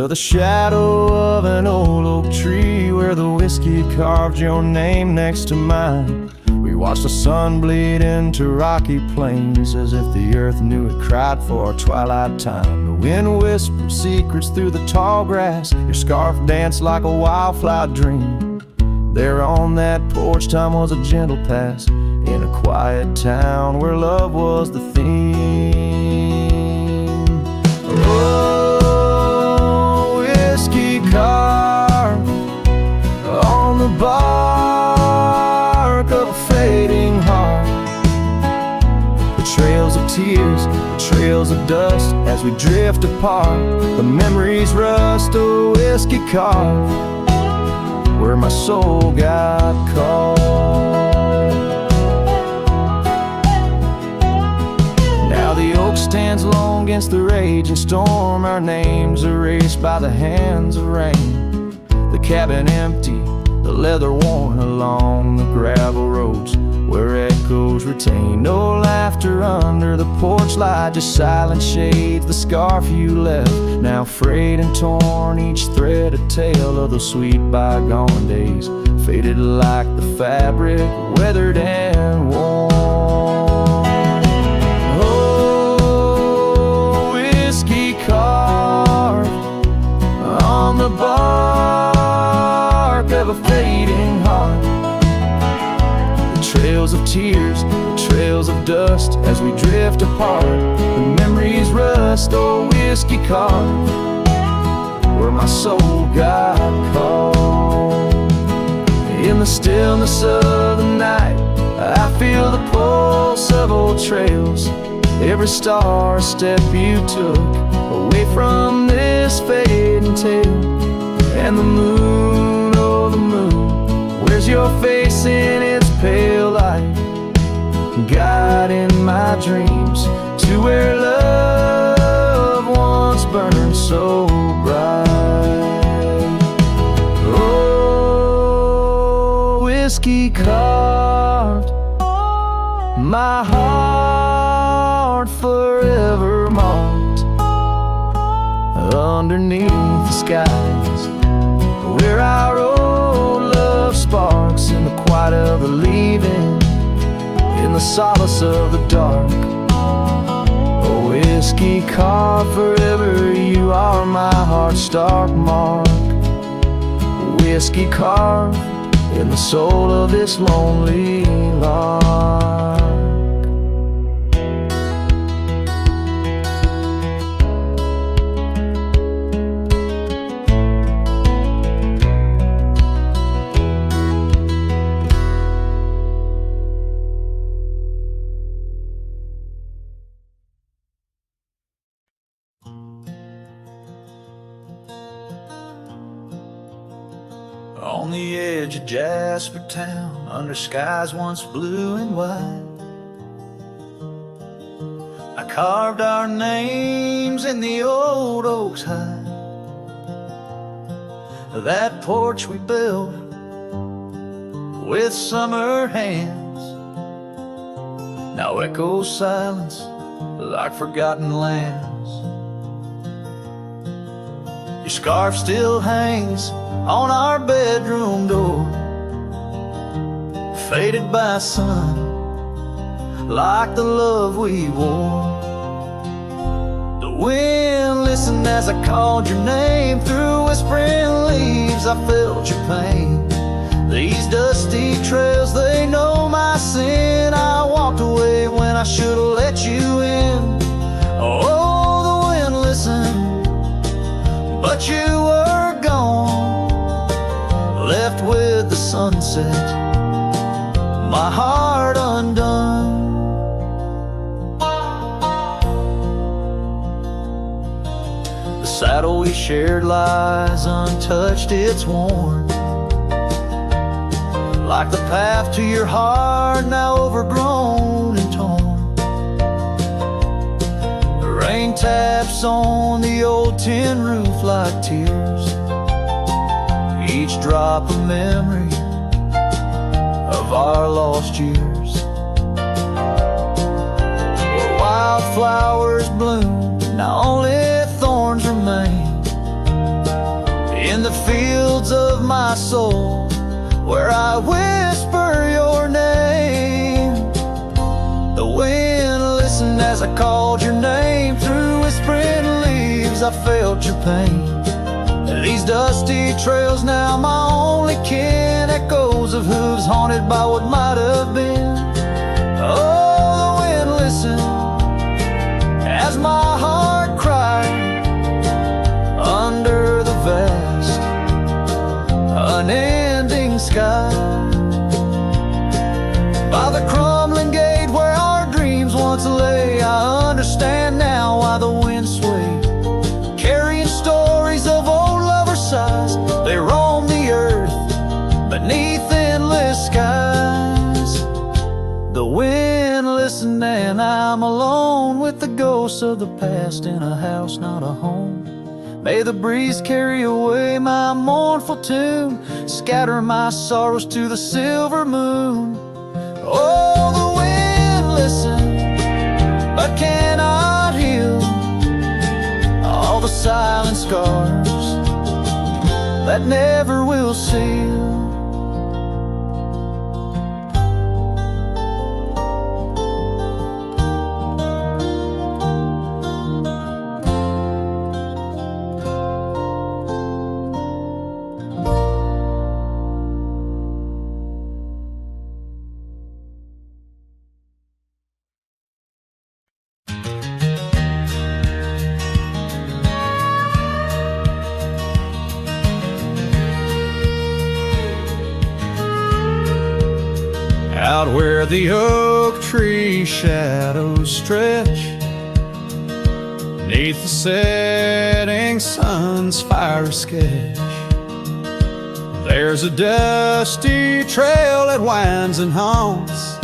to the shadow of an old oak tree where the whiskey carved your name next to mine. We watched the sun bleed into rocky plains as if the earth knew it cried for our twilight time. The wind whispered secrets through the tall grass. Your scarf danced like a wildflower dream. There on that porch, time was a gentle pass in a quiet town where love was the theme. Oh, whiskey carved on the bark of a fading heart. The trails of tears, the trails of dust as we drift apart. The memories rust, a whiskey carved where my soul got caught. Now the oak stands alone against the raging storm. Our names erased by the hands of rain. The cabin empty, the leather worn along the gravel roads where echoes retain. No laughter under the porch light, just silent shades, the scarf you left, now frayed and torn, each thread a tale of those sweet bygone days, faded like the fabric, weathered and worn. Oh, whiskey carved on the bark of a fading heart. Trails of tears, trails of dust as we drift apart. The memories rust, oh whiskey carved where my soul got caught. In the stillness of the night, I feel the pulse of old trails. Every star a step you took away from this fading tale. And the moon, oh the moon, where's your face in its pale light, guiding my dreams to where love once burned so bright. Oh, whiskey carved my heart forever marked underneath the skies where our old love sparks in the quiet of the leaving, in the solace of the dark. Oh, whiskey carved forever, you are my heart's stark mark. Whiskey carved in the soul of this lonely lark. On the edge of Jasper Town, under skies once blue and white, I carved our names in the old oak's hide. That porch we built with summer hands now echoes silence like forgotten lands. Your scarf still hangs on our bedroom door, faded by sun, like the love we wore. The wind listened as I called your name. Through whispering leaves I felt your pain. These dusty trails, they know my sin. I walked away when I should have let you in. Oh, the wind listened, but you were gone, left with the sunset, my heart undone. The saddle we shared lies untouched, it's worn, like the path to your heart, now overgrown and torn. The rain taps on the old tin roof like tears, each drop a memory of our lost years. Where wildflowers bloom, now only thorns remain. in the fields of my soul, where I whisper your name. The wind listened as I called your name. Through whispering leaves I felt your pain. These dusty trails now my only kin, echoes of hooves haunted by what might have been. Oh, the wind listened as my heart cried under the vast, unending sky. By the crumbling gate where our dreams once lay, I understand now why the wind swayed, carrying stories of old lovers' sighs. They roam the earth beneath endless skies. The wind listened and I'm alone with the ghosts of the past in a house, not a home. May the breeze carry away my mournful tune, scatter my sorrows to the silver moon. Oh, the wind listened, but cannot heal all the silent scars that never will seal. Out where the oak tree shadows stretch, neath the setting sun's fire sketch, there's a dusty trail that winds and haunts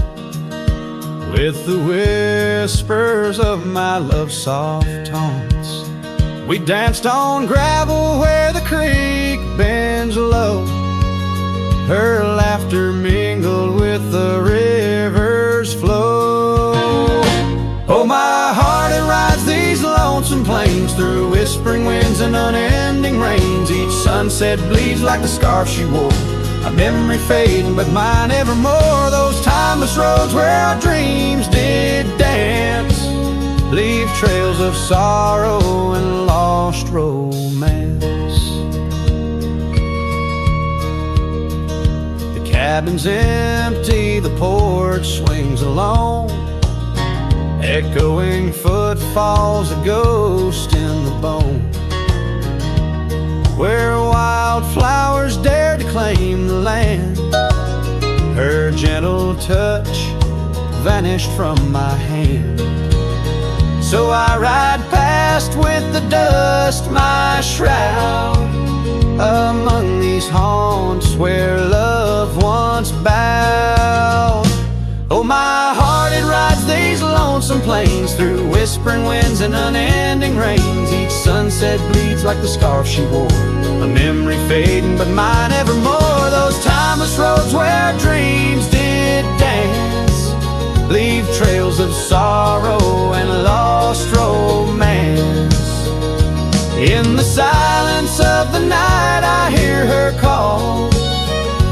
with the whispers of my love's soft taunts. We danced on gravel where the creek bends low, her laughter mingled with the river's flow. Oh, my heart, it rides these lonesome plains through whispering winds and unending rains. Each sunset bleeds like the scarf she wore, a memory fading but mine evermore. Those timeless roads where our dreams did dance leave trails of sorrow and lost romance. Cabin's empty, the porch swings alone, echoing footfalls, a ghost in the bone. Where wildflowers dared to claim the land, her gentle touch vanished from my hand. So I ride past with the dust my shroud, among these haunts where love once bowed. Oh, my heart, it rides these lonesome plains through whispering winds and unending rains. Each sunset bleeds like the scarf she wore, a memory fading but mine evermore. Those timeless roads where our dreams did dance leave trails of sorrow and lost romance. In the silence of the night I hear her call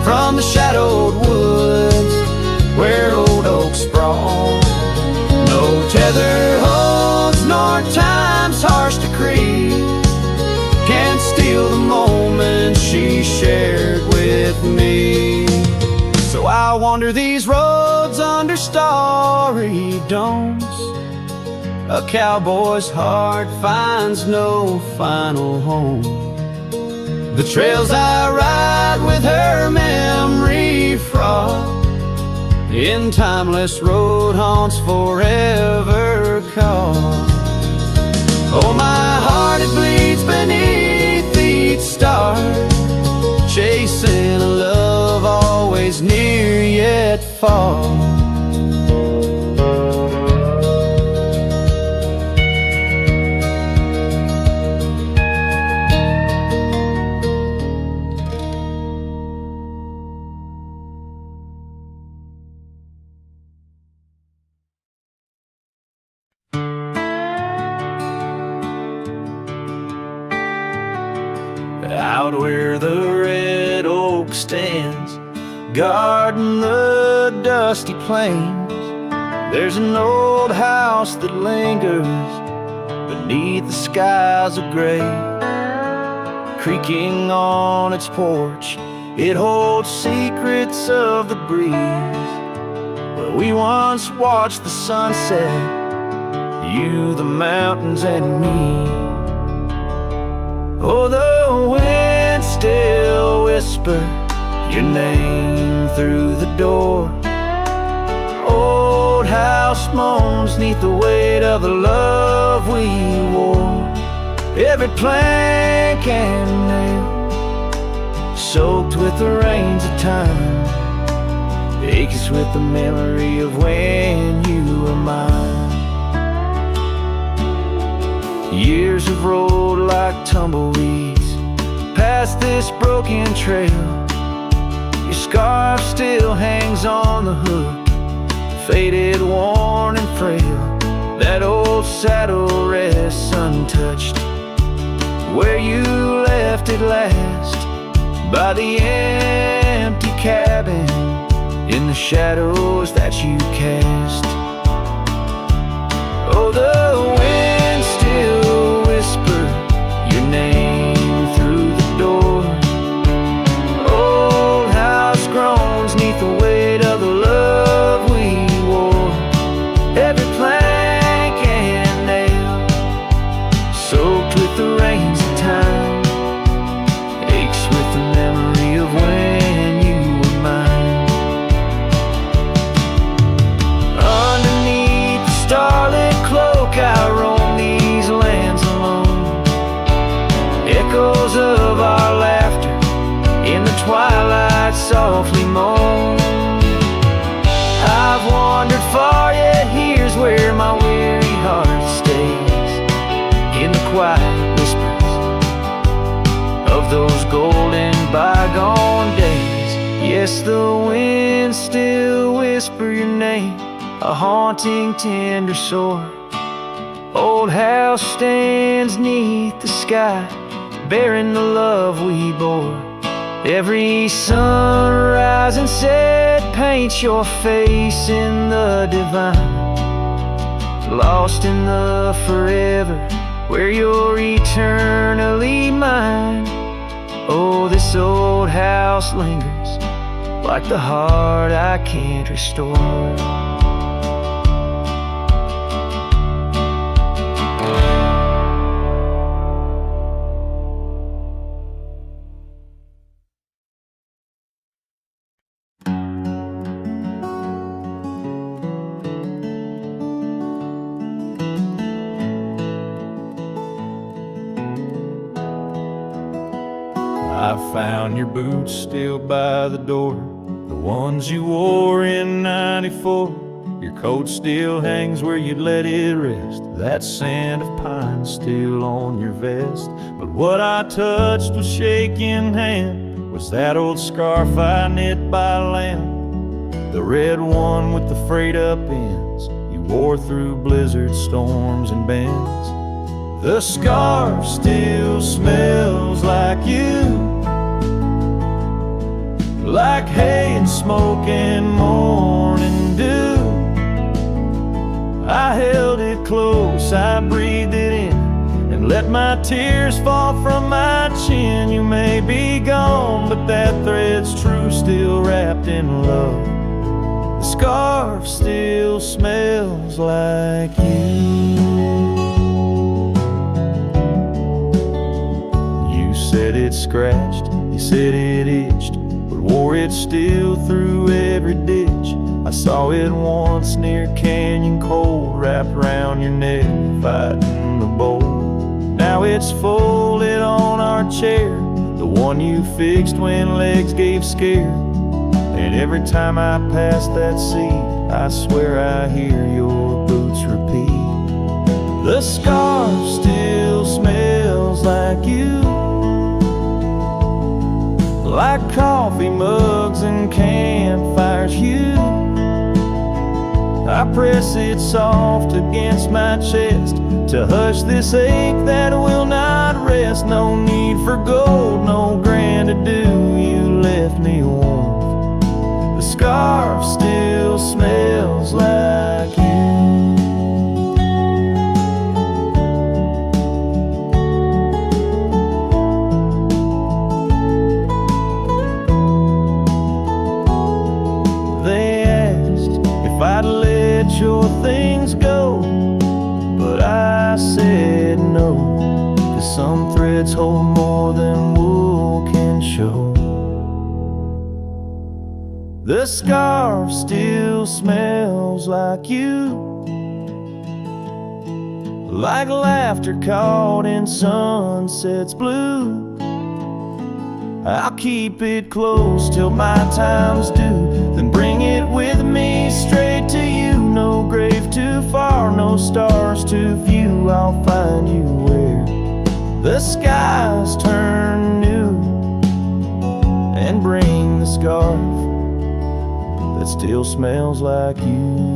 from the shadowed woods where old oaks sprawl. No tether holds nor time's harsh decree can steal the moment she shared with me. So I wander these roads under starry domes, a cowboy's heart finds no final home. The trails I ride with her memory fraught, in timeless road haunts forever caught. Oh, my heart, it bleeds beneath each star, chasing a love always near yet far. out where the red oak stands, guarding the dusty plains, there's an old house that lingers beneath the skies of gray. Creaking on its porch, it holds secrets of the breeze, where we once watched the sunset, you, the mountains, and me. Oh, the wind still whispers your name through the door. Old house moans neath the weight of the love we wore. Every plank and nail, soaked with the rains of time, aches with the memory of when you were mine. Years have rolled like tumbleweeds past this broken trail. Your scarf still hangs on the hook, faded, worn, and frail. That old saddle rests untouched where you left it last, by the empty cabin in the shadows that you cast. Oh, the wind still whispers your name through the door. Old house groans neath the weight of the love we wore. Every plank and nail, soaked with the rains of time, aches with the memory of when you were mine. Underneath the starlit cloak I roam these lands alone. Echoes of our laughter in the twilight softly moan. I've wandered far, yet here's where my weary heart stays, in the quiet whispers of those golden bygone days. Yes, the wind still whispers your name, a haunting tender sore. Old house stands neath the sky, bearing the love we bore. Every sunrise and set paints your face in the divine, lost in the forever where you're eternally mine. Oh, this old house lingers like the heart I can't restore. I found your boots still by the door, the ones you wore in '94. Your coat still hangs where you'd let it rest, that scent of pine still on your vest. But what I touched with shaking hand was that old scarf I knit by land, the red one with the frayed up ends you wore through blizzards, storms, and bends. The scarf still smells like you, like hay and smoke and morning dew. I held it close, I breathed it in, and let my tears fall from my chin. You may be gone, but that thread's true, still wrapped in love. The scarf still smells like you. Said it scratched, he said it itched, but wore it still through every ditch. I saw it once near Canyon Cold, wrapped around your neck, fighting the bolt. Now it's folded on our chair, the one you fixed when legs gave scare. And every time I pass that seat, I swear I hear your boots repeat. The scarf still smells like you, like coffee mugs and campfires. You, I press it soft against my chest to hush this ache that will not rest, no need for gold, no grand ado. You left me warm. The scarf still smells like you. They asked if I'd let your things go, but I said no, 'cause some threads hold more than wool can show. The scarf still smells like you, like laughter caught in sunset's blue. I'll keep it close till my time's due, then bring it with me straight to you. No grave too far, no stars too few. I'll find you where the skies turn new, and bring the scarf that still smells like you.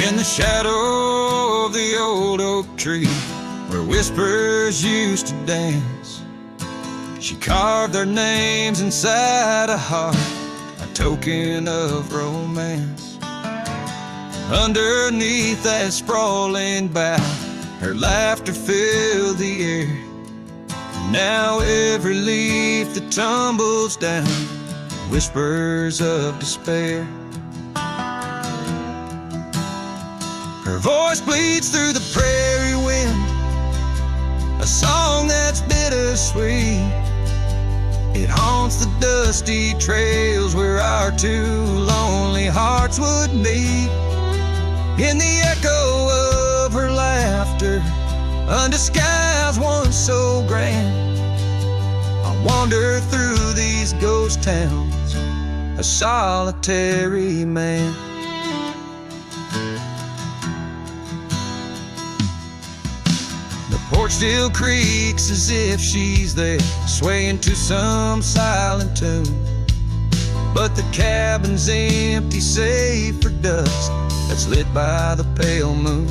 In the shadow of the old oak tree, where whispers used to dance, she carved their names inside a heart, a token of romance. Underneath that sprawling bough, her laughter filled the air. Now every leaf that tumbles down, whispers of despair. Her voice bleeds through the prairie wind, a song that's bittersweet. It haunts the dusty trails where our two lonely hearts would meet. In the echo of her laughter, under skies once so grand, I wander through these ghost towns, a solitary man. Porch still creaks as if she's there, swaying to some silent tune. But the cabin's empty, save for dust that's lit by the pale moon.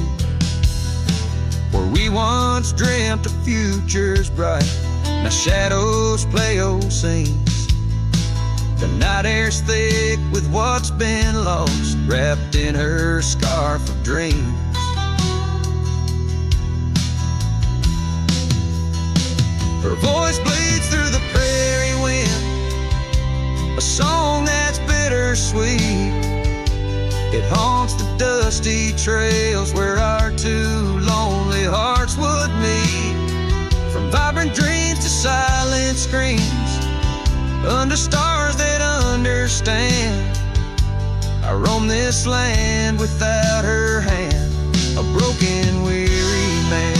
Where we once dreamt of futures bright, now shadows play old scenes. The night air's thick with what's been lost, wrapped in her scarf of dreams. Her voice bleeds through the prairie wind, a song that's bittersweet. It haunts the dusty trails where our two lonely hearts would meet. From vibrant dreams to silent screams, under stars that understand, I roam this land without her hand, a broken, weary man.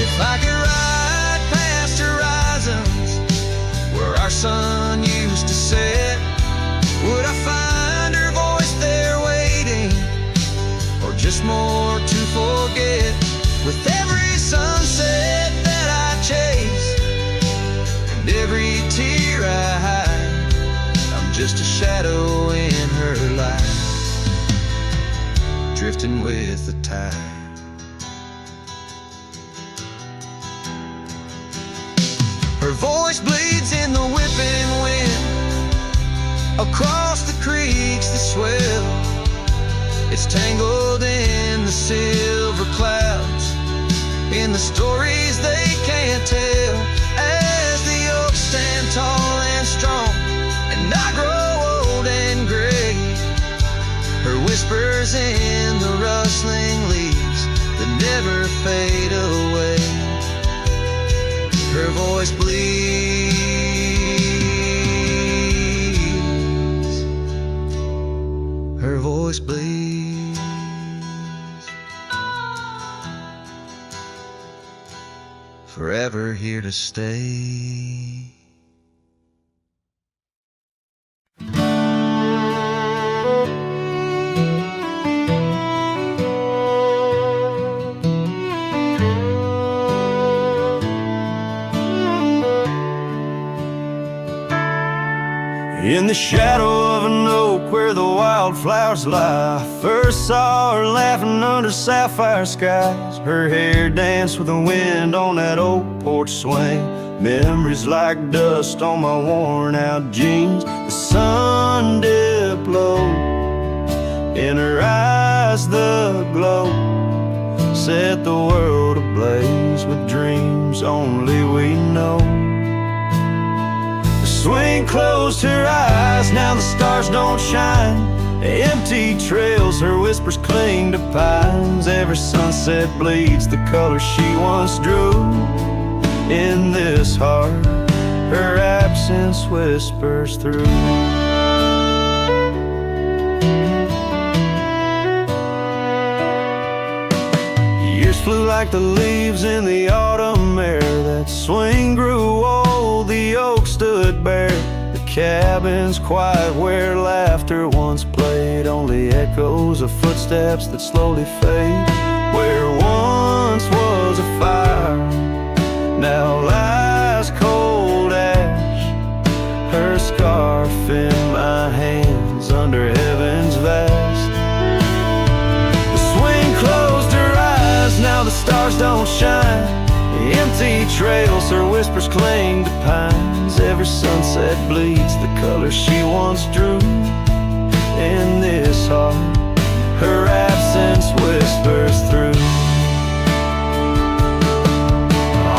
If I could ride past horizons where our sun used to set, would I find her voice there waiting, or just more to forget? With every sunset that I chase and every tear I hide, I'm just a shadow in her life, drifting with the tide. Her voice bleeds in the whipping wind, across the creeks that swell. It's tangled in the silver clouds, in the stories they can't tell. As the oaks stand tall and strong, and I grow old and gray, her whispers in the rustling leaves that never fade away. Her voice bleeds, her voice bleeds, forever here to stay. In the shadow of an oak where the wildflowers lie, first saw her laughing under sapphire skies. Her hair danced with the wind on that oak porch swing. Memories like dust on my worn out jeans. The sun dipped low, in her eyes the glow set the world ablaze with dreams only we know. The swing closed her eyes, now the stars don't shine. Empty trails, her whispers cling to pines. Every sunset bleeds the color she once drew. In this heart, her absence whispers through. Years flew like the leaves in the autumn air. That swing grew old, the oak stood bare. The cabin's quiet where laughter once played. Only echoes of footsteps that slowly fade. Where once was a fire, now lies cold ash. Her scarf in my hands under heaven's vast. The swing closed her eyes, now the stars don't shine. Empty trails, her whispers cling to pines. Every sunset bleeds the color she once drew. In this heart, her absence whispers through.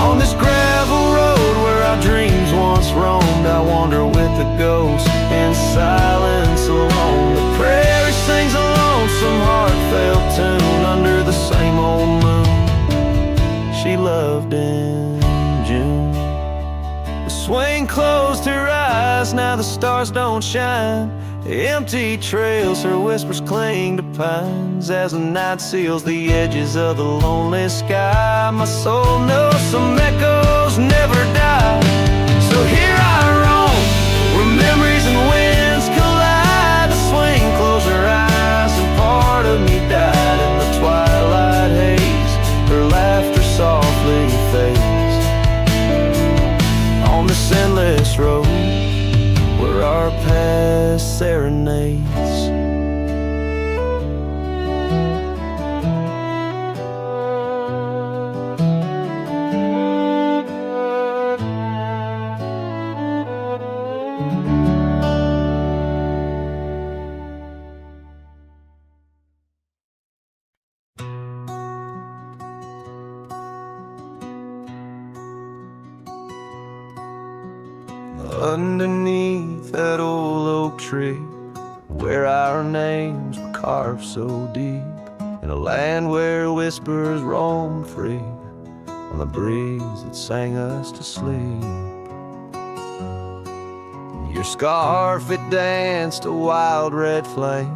On this gravel road where our dreams once roamed, I wander with the ghost in silence alone. The prairie sings a lonesome heartfelt tune under the same old moon she loved in June. The swing closed her eyes, now the stars don't shine. Empty trails, her whispers cling to pines. As the night seals the edges of the lonely sky, my soul knows some echoes never die. So here I roam, where memories and winds collide. The swing closed her eyes and part of me died in the twilight haze. Her laughter softly fades on this endless road where our past serenades. Underneath that old oak tree, where our names were carved so deep, in a land where whispers roamed free on the breeze that sang us to sleep. Your scarf, it danced a wild red flame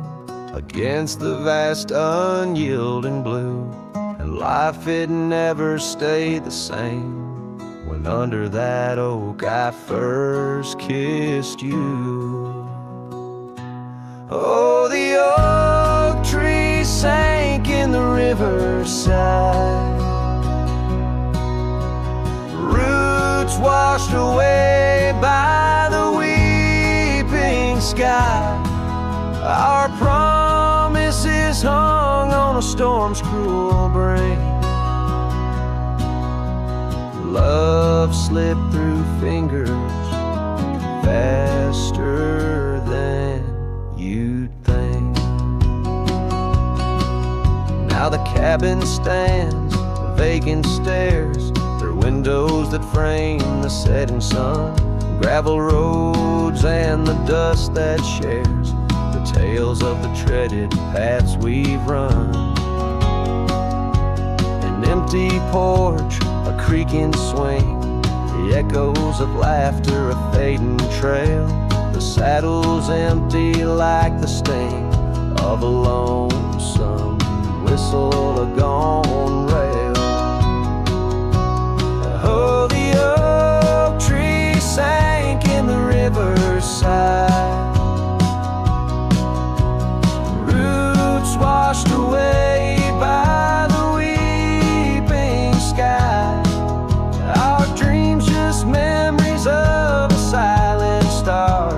against the vast unyielding blue, and life, it never stayed the same when under that oak I first kissed you. Oh, the oak tree sank in the riverside, roots washed away by the weeping sky. Our promises hung on a storm's cruel brain. Love slipped through fingers faster than you'd think. Now the cabin stands, vacant stairs, through windows that frame the setting sun, gravel roads and the dust that shares the tales of the treaded paths we've run. An empty porch, a creaking swing, the echoes of laughter, a fading trail. The saddle's empty like the sting of a lonesome whistle, a gone rail. Oh, the oak tree sank in the riverside, roots washed away by the weeping sky. Our dreams just memories of a silent star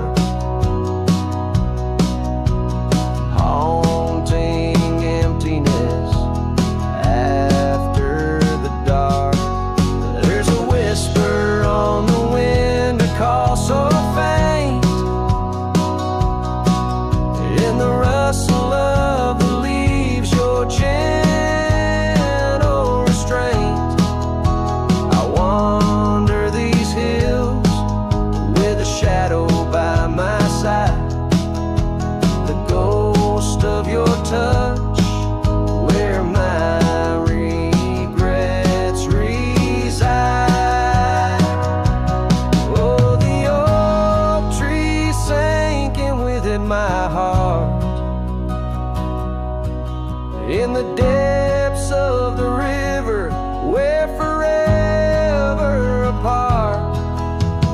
banks of the river, we're forever apart.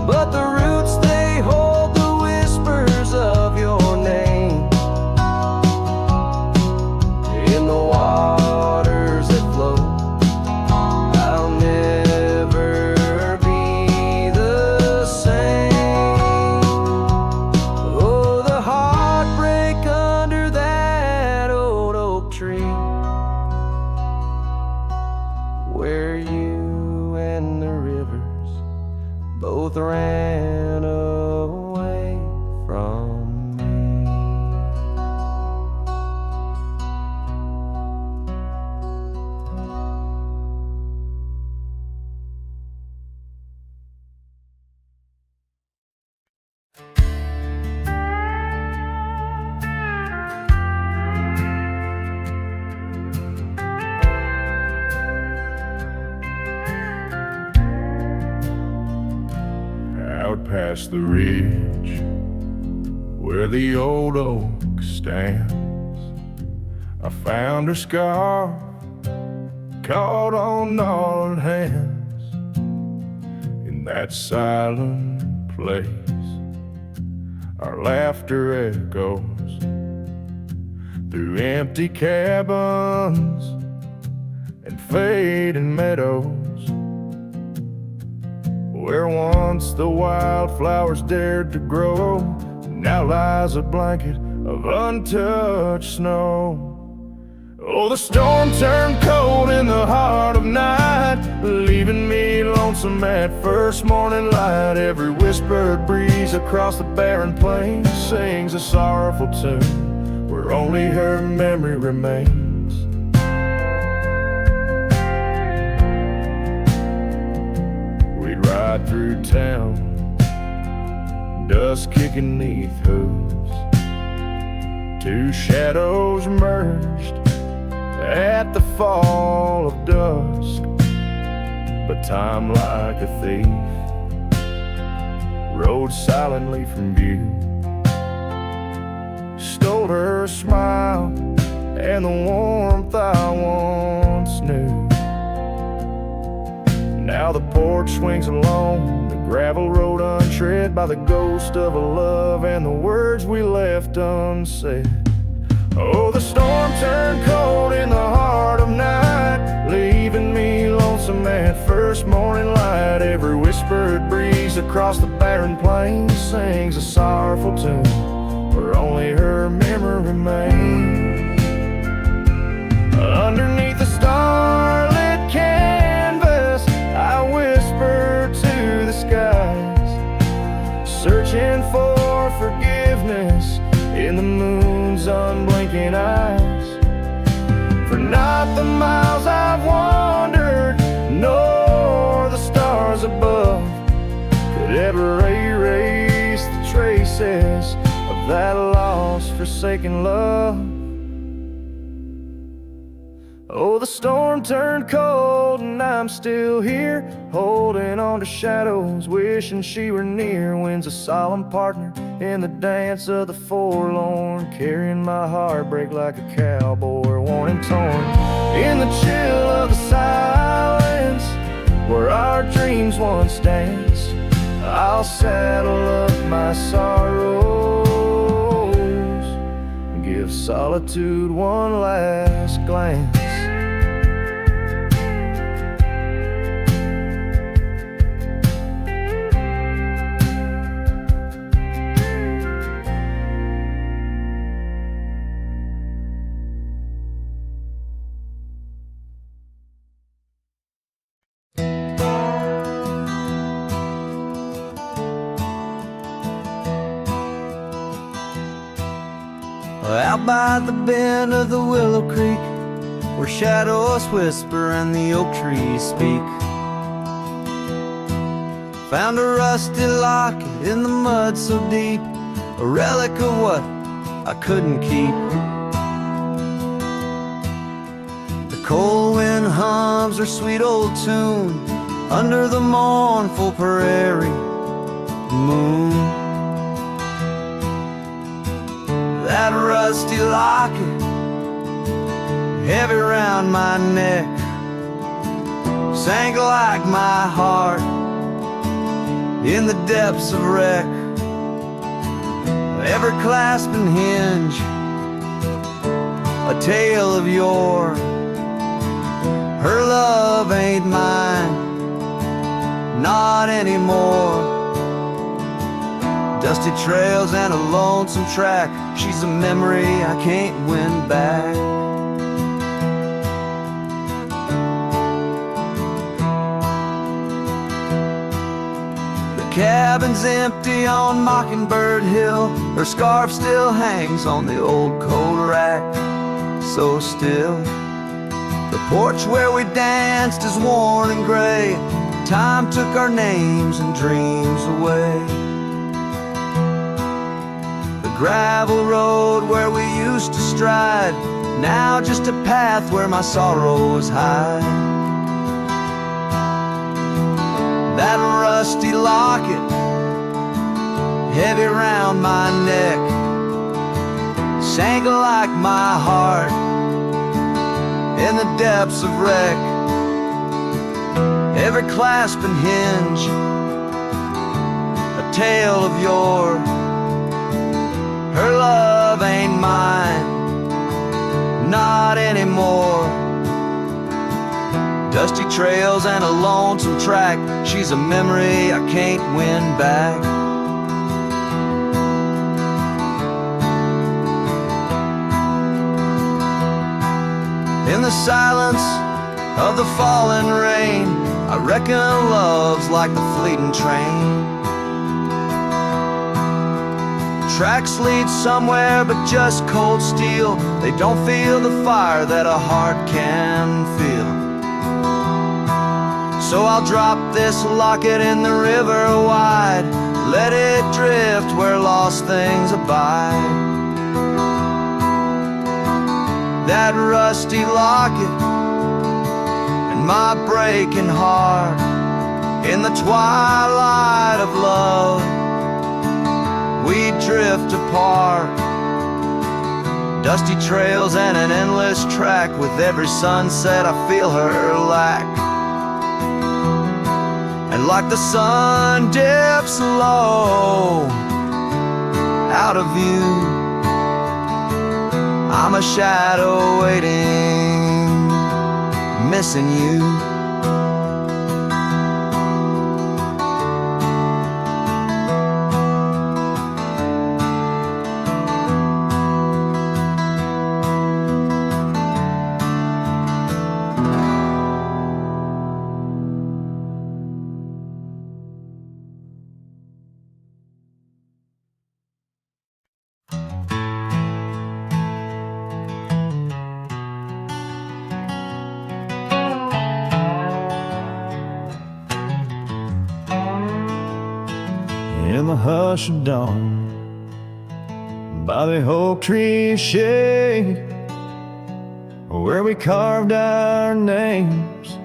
But the roots, they hold the whispers of your name in the waters that flow. I'll never be the same. Oh, the heartbreak under that old oak tree, where you and the rivers both ran away from me. Out past the ridge where the old oak stands, I found her scarf caught on gnarled hands. In that silent place, our laughter echoes through empty cabins and fading meadows, where once the wildflowers dared to grow, now lies a blanket of untouched snow. Oh, the storm turned cold in the heart of night, leaving me lonesome at first morning light. Every whispered breeze across the barren plains sings a sorrowful tune, where only her memory remains. Ride through town, dust kicking neath hooves, two shadows merged at the fall of dusk. But time, like a thief, rode silently from view, stole her smile and the warmth I once knew. Now the porch swings along the gravel road untread by the ghost of a love and the words we left unsaid. Oh, the storm turned cold in the heart of night, leaving me lonesome at first morning light. Every whispered breeze across the barren plains sings a sorrowful tune, where only her memory remains. Underneath the starlit canvas, I whisper to the skies, searching for forgiveness in the moon's unblinking eyes. For not the miles I've wandered, nor the stars above, could ever erase the traces of that lost, forsaken love. Oh, the storm turned cold and I'm still here, holding on to shadows, wishing she were near. Wind's a solemn partner in the dance of the forlorn, carrying my heartbreak like a cowboy, worn and torn. In the chill of the silence, where our dreams once danced, I'll saddle up my sorrows and give solitude one last glance. Out by the bend of the Willow Creek, where shadows whisper and the oak trees speak, found a rusty locket in the mud so deep, a relic of what I couldn't keep. The cold wind hums her sweet old tune under the mournful prairie moon. That rusty locket heavy round my neck, sank like my heart in the depths of wreck. Ever clasping hinge, a tale of yore. Her love ain't mine, not anymore. Dusty trails and a lonesome track, she's a memory I can't win back. The cabin's empty on Mockingbird Hill, her scarf still hangs on the old coat rack, so still. The porch where we danced is worn and gray, time took our names and dreams away. The gravel road where we used to stride, now just a path where my sorrows hide. That rusty locket, heavy round my neck, sank like my heart in the depths of wreck. Every clasp and hinge, a tale of yore. Her love ain't mine, not anymore. Dusty trails and a lonesome track, she's a memory I can't win back. In the silence of the falling rain, I reckon love's like the fleeting train. Tracks lead somewhere but just cold steel, they don't feel the fire that a heart can feel. So I'll drop this locket in the river wide, let it drift where lost things abide. That rusty locket and my breaking heart, in the twilight of love we drift apart. Dusty trails and an endless track, with every sunset I feel her lack. And like the sun dips low out of view, I'm a shadow waiting, missing you. In the hush of dawn, by the oak tree shade, where we carved our names,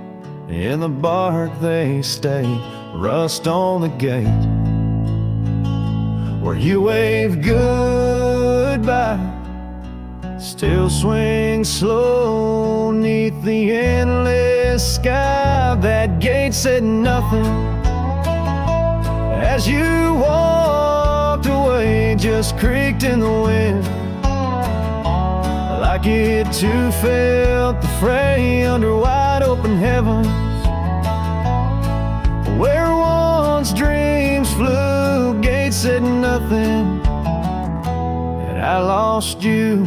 in the bark they stay, rust on the gate, where you wave goodbye, still swing slow neath the endless sky. That gate said nothing as you walked away, just creaked in the wind, like it too felt the fray under wide open heavens, where once dreams flew. Gate said nothing, and I lost you.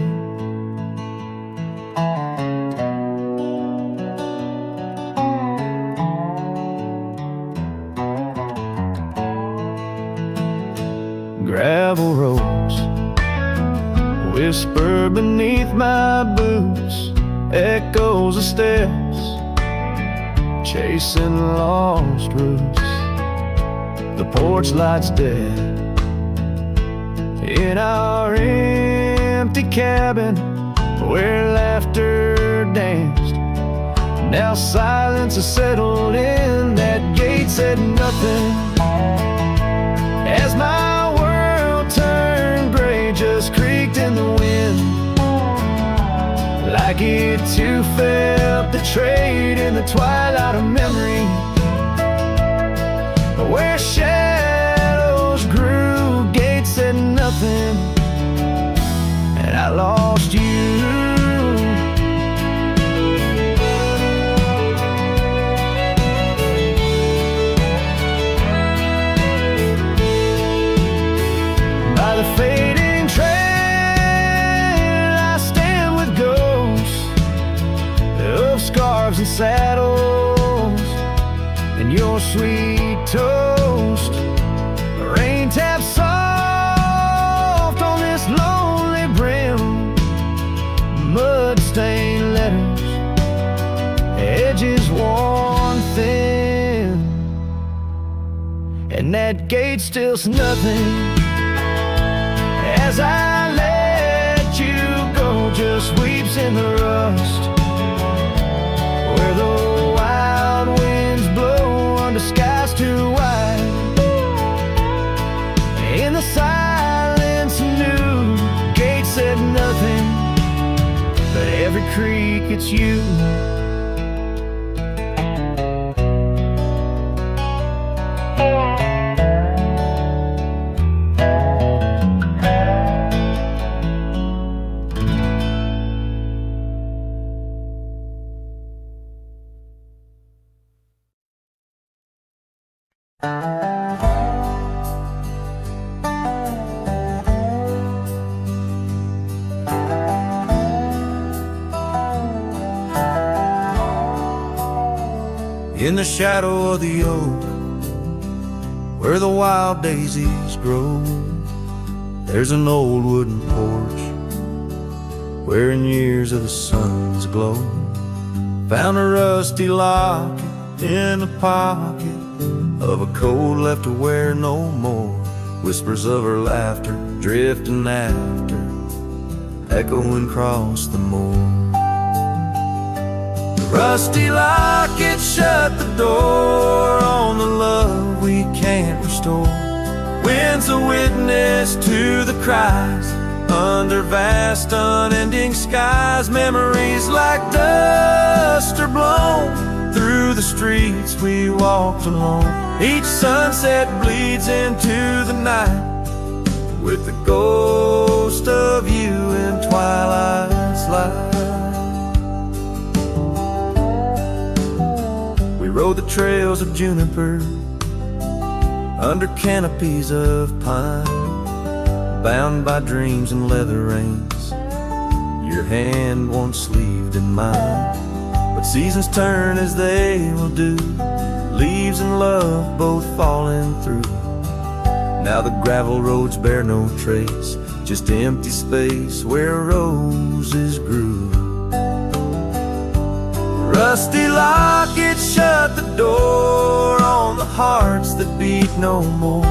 Gravel roads whisper beneath my boots, echoes of steps chasing lost roots. The porch lights dead in our empty cabin where laughter danced. Now silence has settled in. That gate said nothing as my world turned gray, just creaked in the wind, like it two felt betrayed in the twilight of memory, where shadows grew, gates said nothing, and I lost you. By the fading trail I stand with ghosts of scarves and saddles, and your sweet toast. Rain taps soft on this lonely brim, mud-stained letters, edges worn thin, and that gate still's nothing. As I let you go, just weeps in the rust, where the wild winds blow under skies too wide. In the silence, new gate said nothing, but every creak it's you. In the shadow of the oak, where the wild daisies grow, there's an old wooden porch, wearing years of the sun's glow. Found a rusty locket in the pocket of a coat left to wear no more. Whispers of her laughter drifting after, echoing across the moor. Rusty locket shut the door on the love we can't restore. Wind's a witness to the cries under vast unending skies. Memories like dust are blown through the streets we walked alone. Each sunset bleeds into the night with the ghost of you in twilight's light. We rode the trails of juniper under canopies of pine, bound by dreams and leather reins, your hand once sleeved in mine. But seasons turn as they will do, leaves and love both falling through. Now the gravel roads bear no trace, just empty space where roses grew. Rusty locket shut the door on the hearts that beat no more.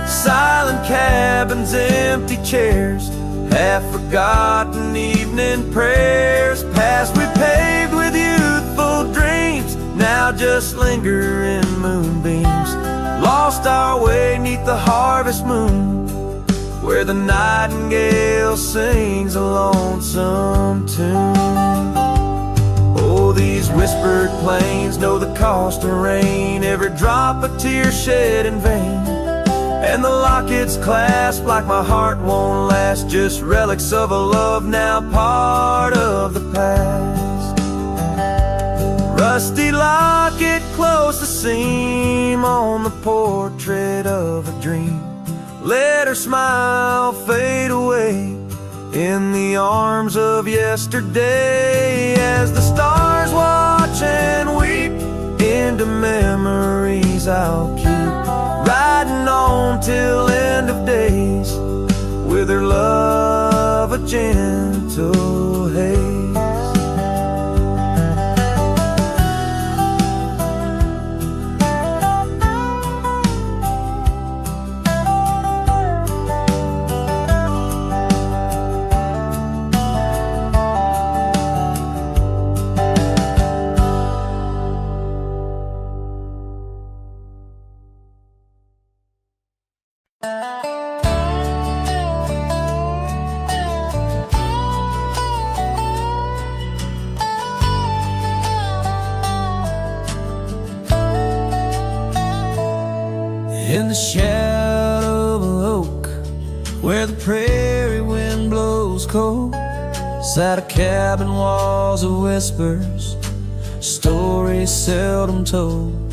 Silent cabins, empty chairs, half-forgotten evening prayers. Past we paved with youthful dreams, now just linger in moonbeams. Lost our way 'neath the harvest moon, where the nightingale sings a lonesome tune. Oh, these whispered plains know the cost of rain, every drop a tear shed in vain. And the locket's clasp like my heart won't last, just relics of a love now part of the past. Rusty locket close the seam on the portrait of a dream. Let her smile fade away in the arms of yesterday, as the stars watch and weep into memories I'll keep, riding on till end of days with her love a gentle haze. the shadow of an oak, where the prairie wind blows cold, sat a cabin, walls of whispers, stories seldom told.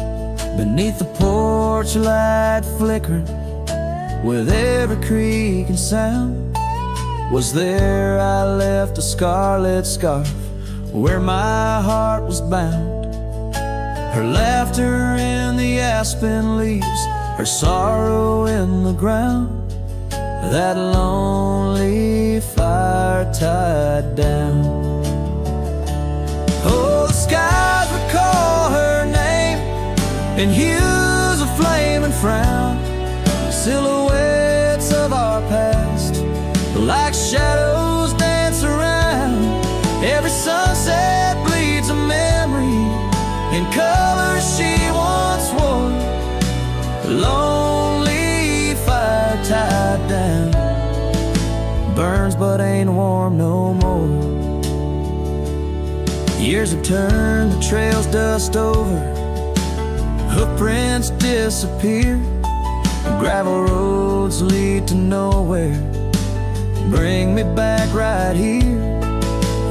Beneath the porch light flickering, with every creak and sound, was there I left a scarlet scarf where my heart was bound. Her laughter in the aspen leaves, her sorrow in the ground, that lonely fire tied down. Oh, the skies recall her name in hues of flame and frown, silhouettes of our past, like shadows dance around. Every sunset bleeds a memory in colors she once wore. Lonely fire tied down, burns but ain't warm no more. Years have turned the trails dust over, hoofprints disappear, gravel roads lead to nowhere. Bring me back right here,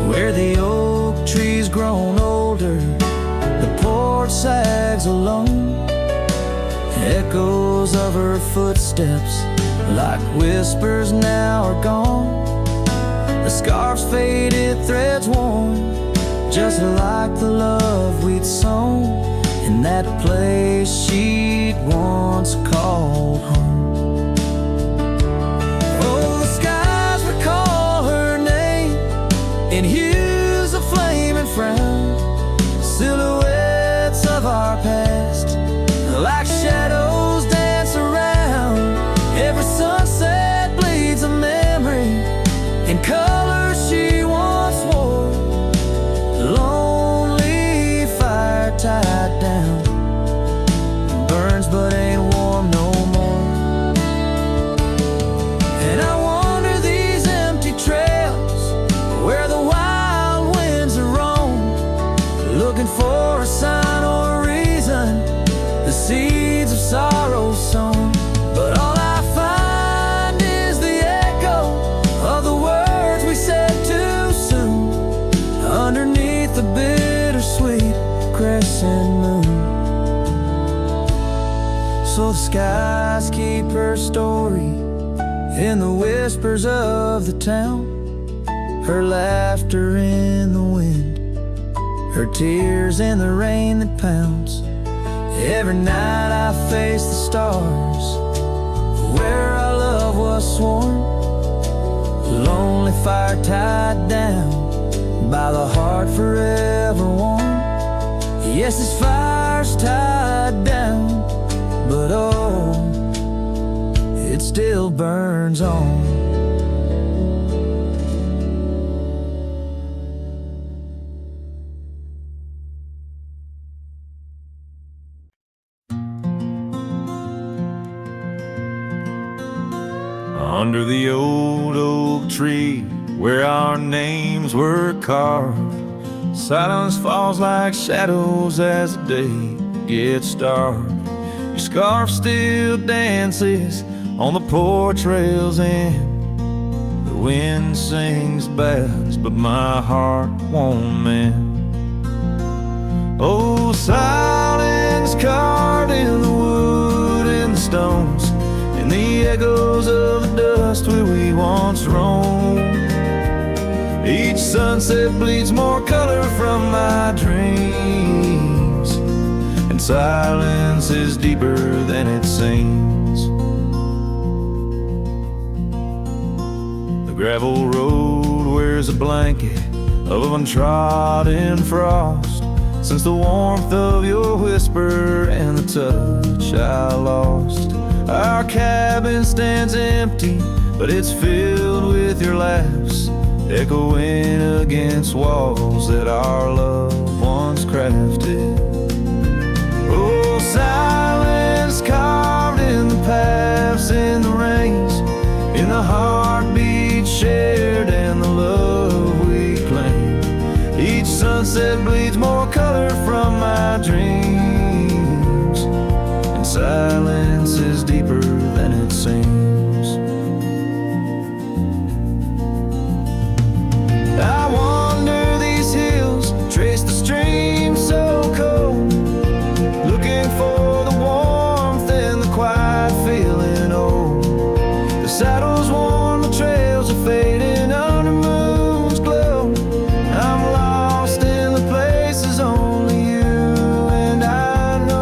where the oak tree's grown older, the porch sags alone. Echoes of her footsteps, like whispers, now are gone. The scarf's faded, threads worn, just like the love we'd sown in that place she'd once called home. Oh, the skies recall her name in hues of flame and frown, silhouettes of our past, like shadows dance around. Every sunset bleeds a memory in colors she once wore. Lonely fire tied down, burns but ain't warm no more. And I wander these empty trails where the wild winds are roam, looking for a sign or a reason, the seeds of sorrow sown. But all I find is the echo of the words we said too soon, underneath the bittersweet crescent moon. So the skies keep her story in the whispers of the town, her laughter in the wind, her tears in the rain that pounds. Every night I face the stars, where our love was sworn. Lonely fire tied down by the heart forever warm. Yes, this fire's tied down, but oh, it still burns on. Under the old oak tree where our names were carved, silence falls like shadows as the day gets dark. Your scarf still dances on the porch rails and the wind sings ballads, but my heart won't mend. Oh, silence carved in the wood and the stones, and the echoes of the dust where we once roamed. Each sunset bleeds more color from my dreams, and silence is deeper than it seems. The gravel road wears a blanket of untrodden frost, since the warmth of your whisper and the touch I lost. Our cabin stands empty, but it's filled with your laughs, echoing against walls that our love once crafted. Oh, silence carved in the paths, in the rains, in the heartbeat shared and the love we claim. Each sunset bleeds more color from my dreams, and silence is is deeper than it seems. I wander these hills, trace the stream so cold, looking for the warmth and the quiet feeling old. The saddle's worn, the trails are fading under moon's glow. I'm lost in the places only you and I know.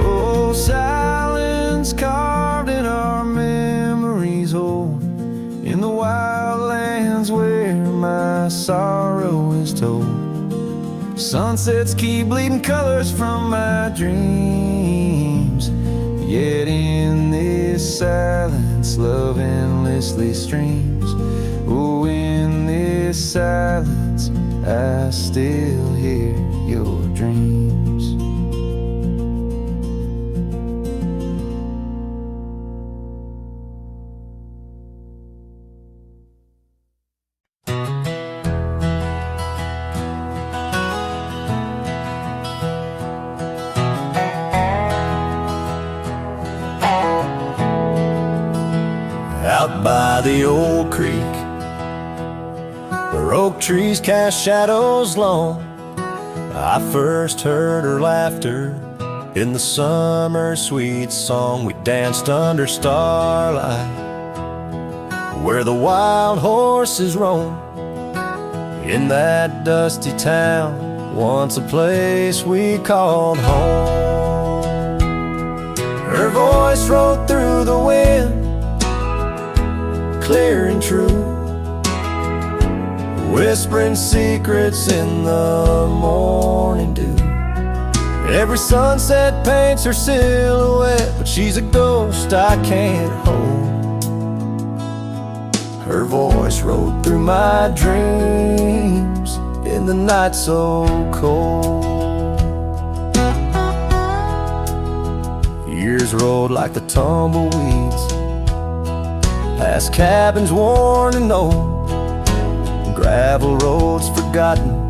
Oh, silence carved in our memories hold, in the wild lands where my sorrow is told. Sunsets keep bleeding colors from my dreams, yet in this silence love endlessly streams. Oh, in this silence I still hear your dreams. Out by the old creek, where oak trees cast shadows long, I first heard her laughter in the summer sweet song. We danced under starlight, where the wild horses roam, in that dusty town, once a place we called home. Her voice rode through the wind, clear and true, whispering secrets in the morning dew. Every sunset paints her silhouette, but she's a ghost I can't hold. Her voice rode through my dreams in the night so cold. Years rolled like the tumbleweeds, past cabins worn and old, gravel roads forgotten,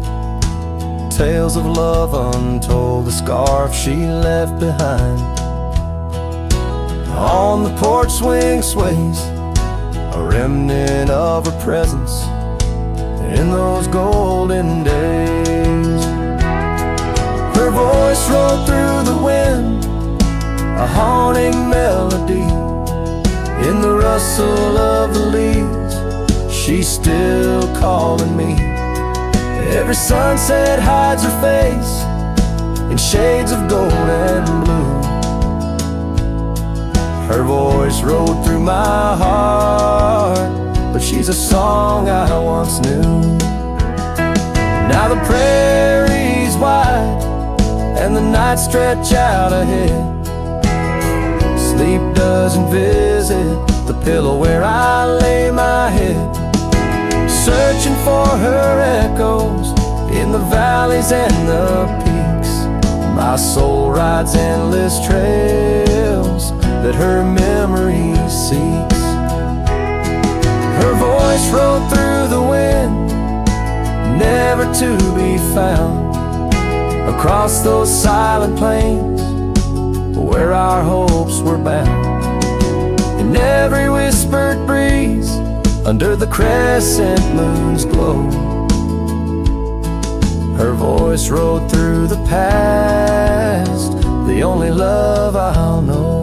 tales of love untold, the scarf she left behind. On the porch swing sways a remnant of her presence in those golden days. Her voice rode through the wind, a haunting melody, in the rustle of the leaves, she's still calling me. Every sunset hides her face in shades of gold and blue. Her voice rode through my heart, but she's a song I once knew. Now the prairie's wide and the nights stretch out ahead. Sleep doesn't visit the pillow where I lay my head, searching for her echoes in the valleys and the peaks. My soul rides endless trails that her memory seeks. Her voice rode through the wind, never to be found, across those silent plains where our hopes were bound. In every whispered breeze, under the crescent moon's glow, her voice rode through the past, the only love I'll know.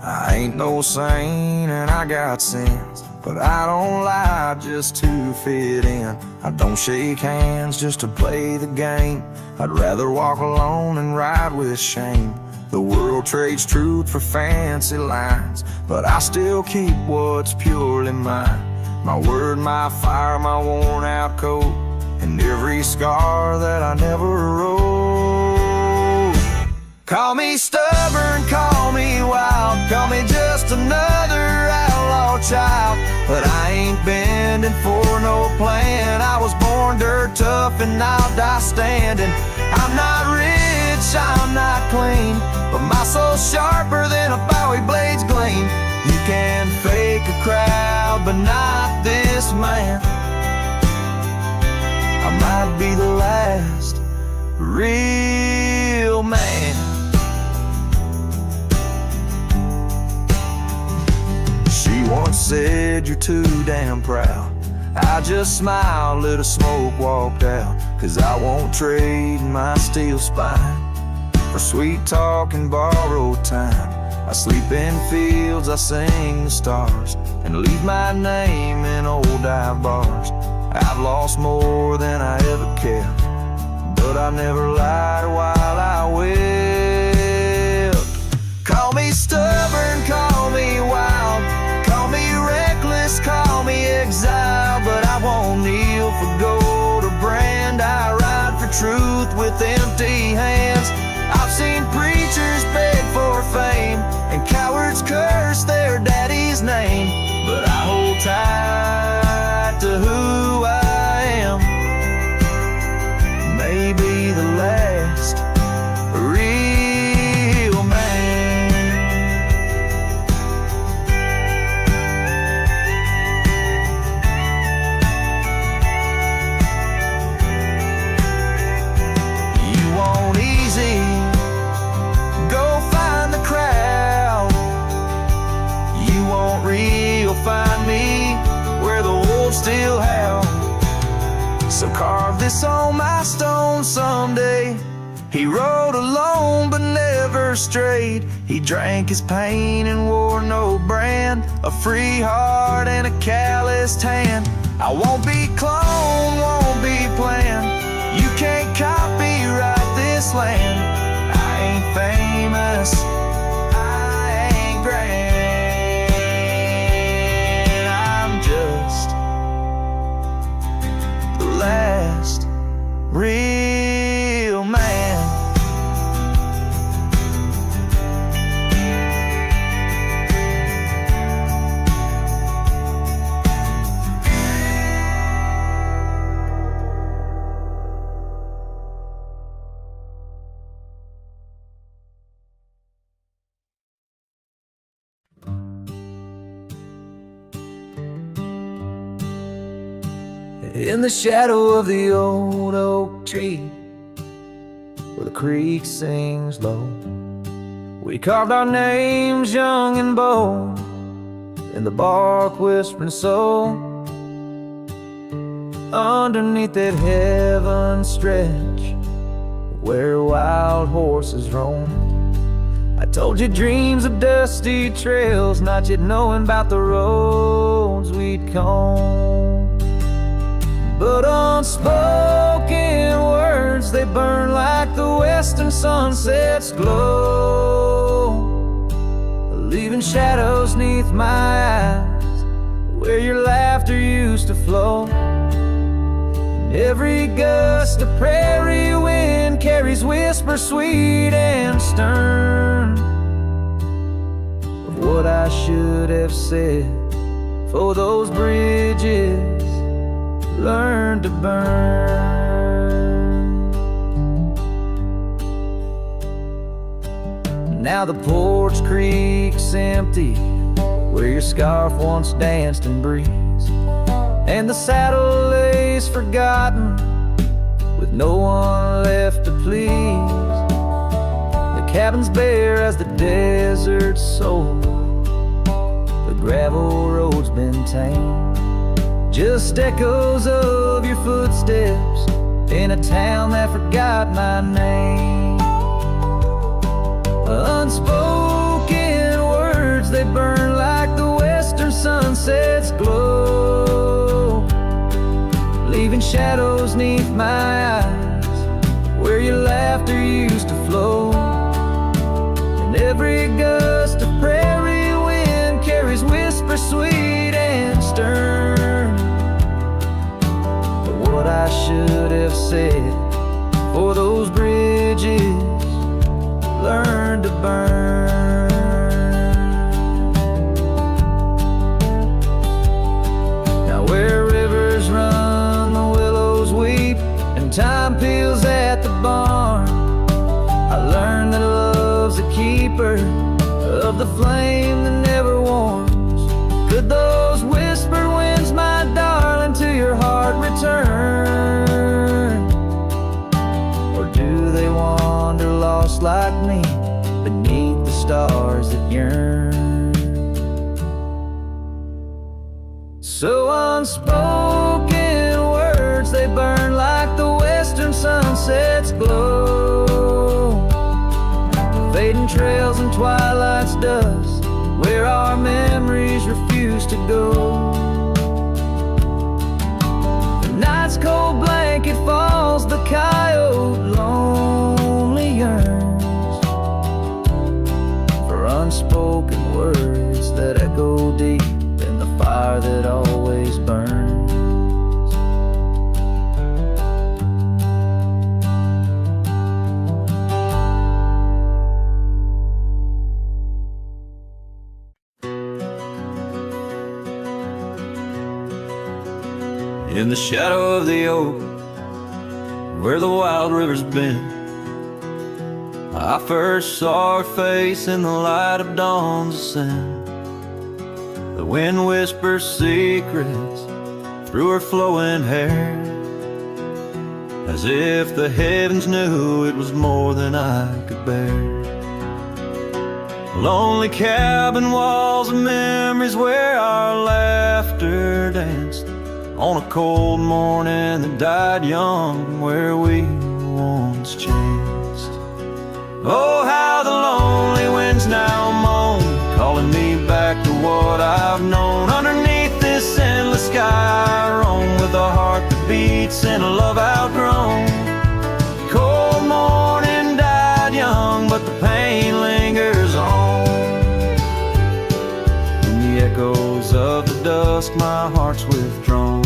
I ain't no saint and I got sins, but I don't lie just to fit in. I don't shake hands just to play the game. I'd rather walk alone and ride with shame. The world trades truth for fancy lines, but I still keep what's purely mine. My word, my fire, my worn out coat, and every scar that I never wrote. Call me stubborn, call me wild, call me just another outlaw child, but I ain't bending for no plan. I was born dirt tough and I'll die standing. I'm not rich, I'm not clean, but my soul's sharper than a Bowie blade's gleam. You can fake a crowd, but not this man. I might be the last real man. She once said, you're too damn proud. I just smiled, lit a smoke, walked out, 'cause I won't trade my steel spine for sweet talk and borrowed time. I sleep in fields, I sing the stars, and leave my name in old dive bars. I've lost more than I ever kept, but I never lied while I wept. Call me stubborn, call me wild, call me reckless, call me exile, but I won't kneel for gold or brand. I ride for truth with empty hands. I've seen preachers beg for fame and cowards curse their daddy's name, but I hold tight to who I am. Maybe the last real man. You want easy, go find the crowd. You want real, find me where the wolves still howl. So carve this on my stone someday. He rode alone but never strayed. He drank his pain and wore no brand. A free heart and a calloused hand. I won't be cloned, won't be planned. You can't copyright this land. I ain't famous, I ain't grand. I'm just the last real man. In the shadow of the old oak tree, where the creek sings low, we carved our names young and bold in the bark whispering soul. Underneath that heaven stretch where wild horses roam, I told you dreams of dusty trails, not yet knowing about the roads we'd comb. But unspoken words, they burn like the western sunset's glow, leaving shadows neath my eyes where your laughter used to flow. And every gust of prairie wind carries whispers sweet and stern of what I should have said, for those bridges learn to burn. Now the porch creak's empty where your scarf once danced in breeze, and the saddle lays forgotten with no one left to please. The cabin's bare as the desert's soul, the gravel road's been tamed, just echoes of your footsteps in a town that forgot my name. Unspoken words, they burn like the western sunsets glow, leaving shadows 'neath my eyes, where your laughter used to flow. And every gust of prairie wind carries whispers sweet and stern. But what I should have said, for those bridges learned to burn. Now where rivers run, the willows weep, and time peels at the barn, I learned that love's a keeper of the flame that never warms. Could those whisper winds, my darling, to your heart return? Or do they wander lost like me beneath the stars that yearn? So unspoken words, they burn like the western sunset's glow, fading trails and twilight's dust, where our memories refuse to go. The night's cold blanket falls, the coyote lonely yearns for unspoken words that echo deep in the fire that always burns. In the shadow of the oak, where the wild river's been, I first saw her face in the light of dawn's ascent. The wind whispers secrets through her flowing hair, as if the heavens knew it was more than I could bear. Lonely cabin walls of memories where our laughter danced on a cold morning that died young, where we once chanced. Oh, how the lonely winds now moan, calling me back to what I've known. Underneath this endless sky I roam, with a heart that beats and a love outgrown. Cold morning died young, but the pain lingers on. In the echoes of the dusk my heart's withdrawn.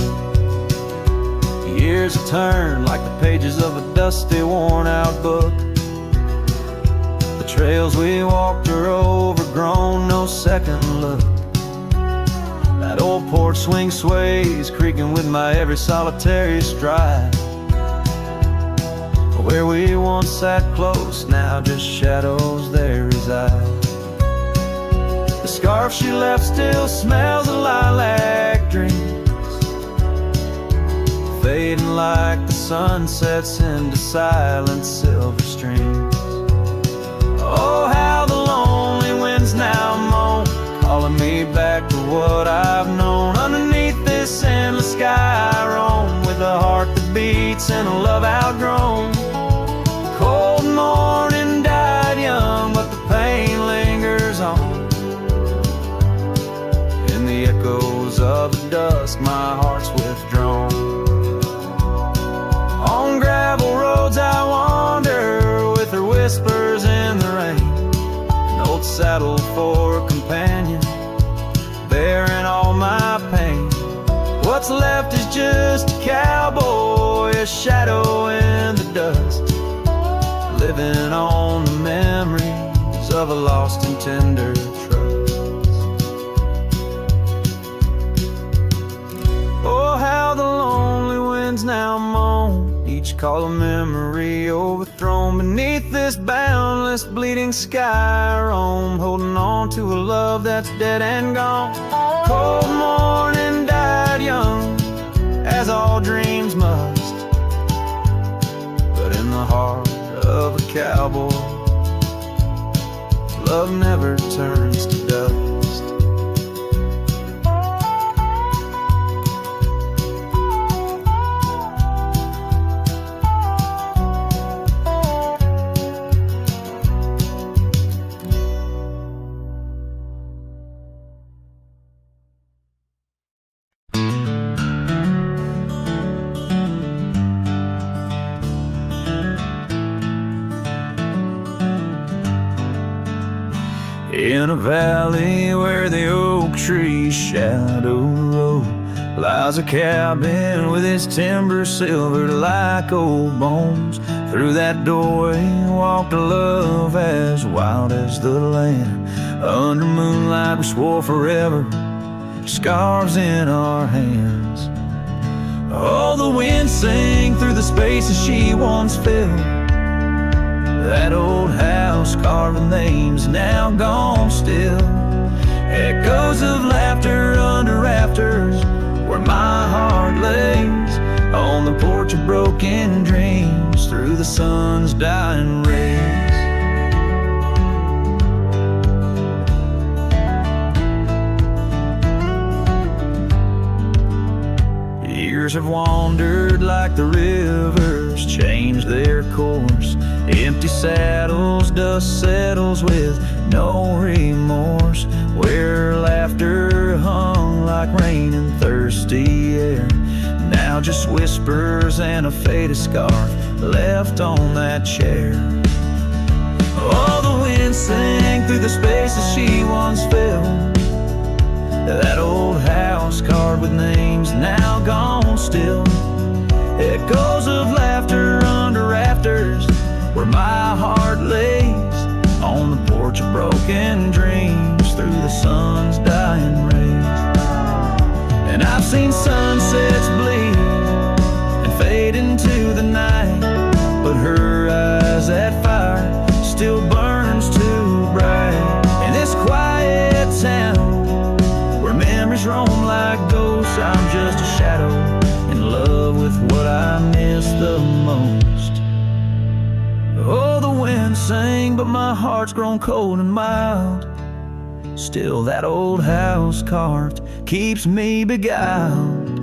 Years have turned like the pages of a dusty, worn-out book. The trails we walked are overgrown, no second look. That old porch swing sways, creaking with my every solitary stride. Where we once sat close, now just shadows there reside. The scarf she left still smells of lilac dreams, fading like the sun sets into silent silver streams. Oh, how the lonely winds now moan, calling me back to what I've known. Underneath this endless sky I roam, with a heart that beats and a love outgrown. Cold morning died young, but the pain lingers on. In the echoes of the dusk my heart's withdrawn. On gravel roads I wander, with her whispers in the rain. An old saddle for a companion, bearing all my pain. What's left is just a cowboy, a shadow in the dust, living on the memories of a lost and tender trust. Oh, how the lonely winds now moan, each call a memory overthrown. Beneath this boundless bleeding sky I roam, holding on to a love that's dead and gone. Cold morning died young, as all dreams must, but in the heart of a cowboy, love never turns to dust. In a valley where the oak tree's shadow roll lies a cabin with its timber silvered like old bones. Through that doorway walked a love as wild as the land. Under moonlight we swore forever, scarves in our hands. Oh, the wind sang through the spaces she once filled. That old house carved with names now gone still. Echoes of laughter under rafters where my heart lays, on the porch of broken dreams through the sun's dying rays. Years have wandered like the rivers, changed their course. Empty saddles, dust settles with no remorse. Where laughter hung like rain in thirsty air, now just whispers and a faded scarf left on that chair. Oh, the wind sang through the spaces she once filled. That old house carved with names now gone still. Echoes of laughter under rafters where my heart lays, on the porch of broken dreams through the sun's dying rays. And I've seen sunsets bleed and fade into the night, but her eyes, that fire still burns too bright. In this quiet town where memories roam like ghosts, I'm just a shadow in love with what I miss the most. Oh, the wind sang, but my heart's grown cold and mild. Still that old house carved keeps me beguiled.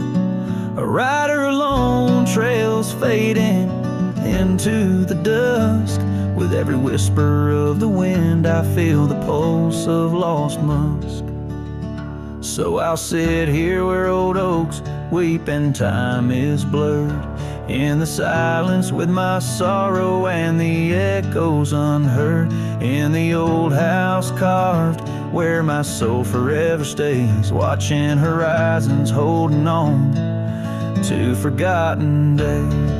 A rider alone, trails fading into the dusk. With every whisper of the wind I feel the pulse of lost musk. So I'll sit here where old oaks weep and time is blurred, in the silence with my sorrow and the echoes unheard. In the old house carved where my soul forever stays, watching horizons, holding on to forgotten days.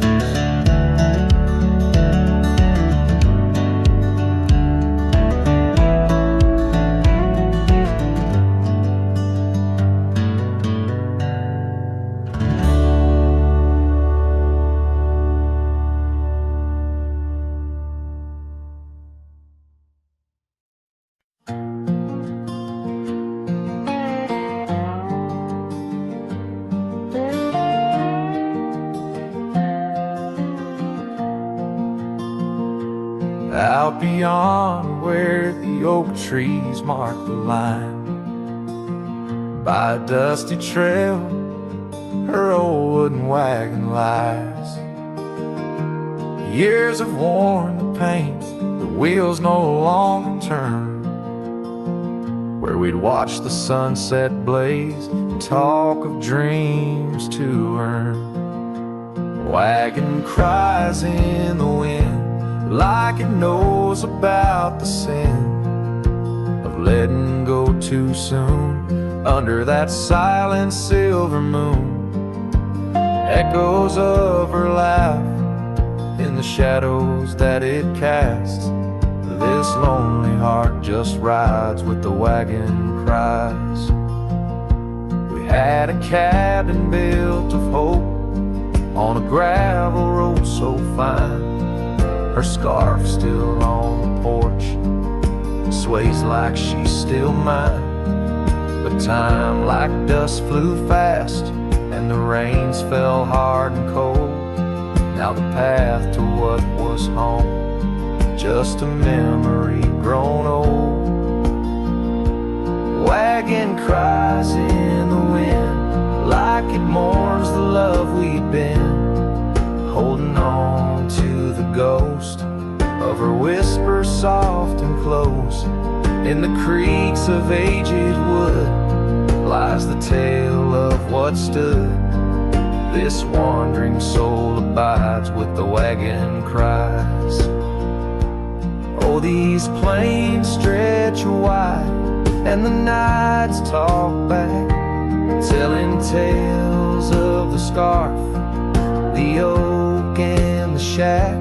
Out beyond where the oak trees mark the line, by a dusty trail her old wooden wagon lies. Years have worn the paint, the wheels no longer turn. Where we'd watch the sunset blaze and talk of dreams to earn. Wagon cries in the wind like it knows about the sin of letting go too soon under that silent silver moon. Echoes of her laugh in the shadows that it casts. This lonely heart just rides with the wagon cries. We had a cabin built of hope on a gravel road so fine. Her scarf still on the porch sways like she's still mine. But time like dust flew fast and the rains fell hard and cold. Now the path to what was home, just a memory grown old. Wagon cries in the wind like it mourns the love we'd been, holding on to the ghost of her whisper soft and close. In the creaks of aged wood lies the tale of what stood. This wandering soul abides with the wagon cries. Oh, these plains stretch wide, and the nights talk back, telling tales of the scarf, the oak and the shack,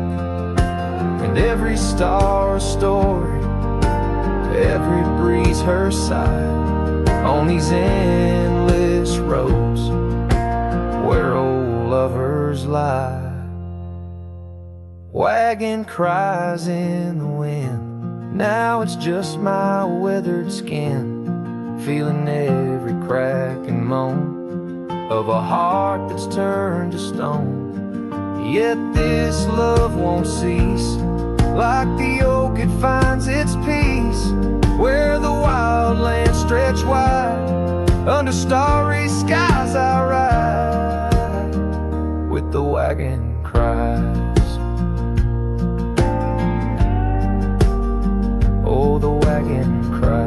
and every star a story, every breeze her sigh, on these endless roads where old lovers lie. Wagon cries in the wind, now it's just my weathered skin, feeling every crack and moan of a heart that's turned to stone. Yet this love won't cease, like the oak it finds its peace, where the wild lands stretch wide, under starry skies I ride, with the wagon cries. Oh, the wagon cries.